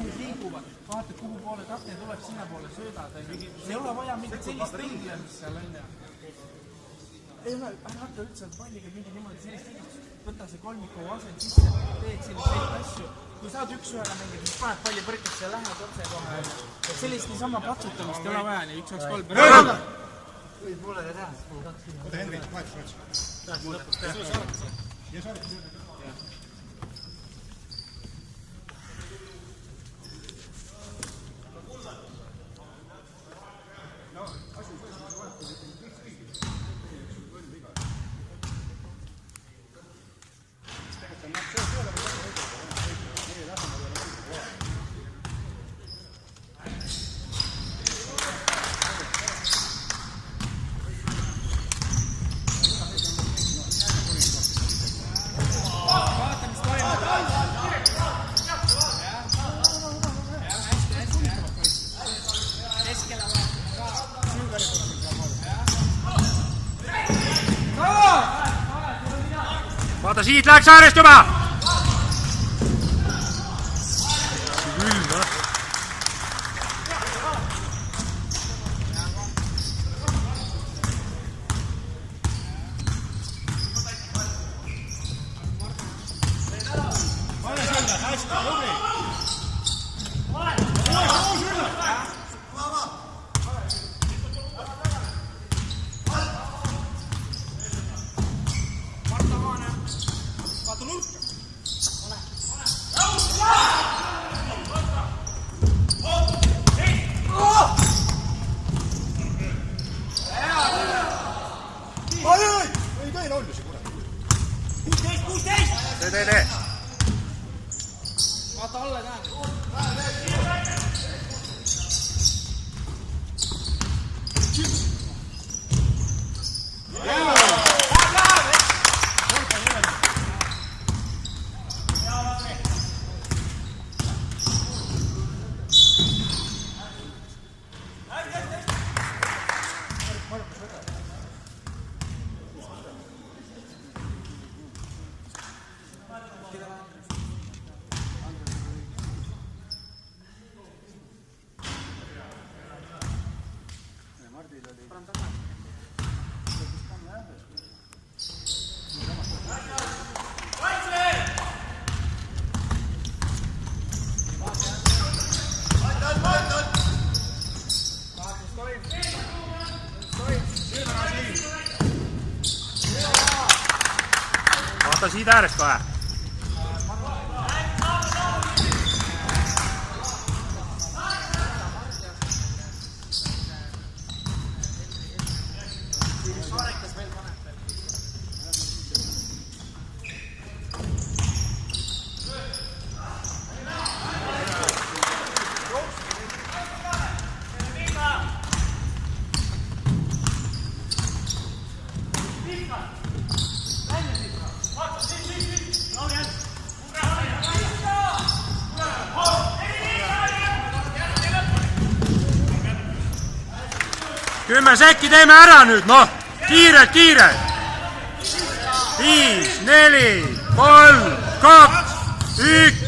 mehed liiguvad, vaata kuhu poole kapten tuleb, sinna poole söödad. Ei ole vaja mingit sellist ringlemist seal on ja. Ei ole, ära hakka üldse palliga mingi niimoodi sellist liigutust. Võta see kolmiku asend sisse, teed selliseid asju. Kui saad üks-ühele mängida, siis paned palli põrkesse ja lähed otse kohe. Sellist niisama patsutamist ei ole vaja, nii 1-2-3. Rõõda! Või poolele teha, siis mul 2 minna. Oota, Henrik, vahetus. Tahaks lõpus teha. Ja saadetud. Vaata, siit läheks äärest juba! Tee. Vaata alle tähendab. Vaata siit äärest kohe. Kümme sekki teeme ära nüüd, noh, kiirelt. 5, 4, 3, 2, 1.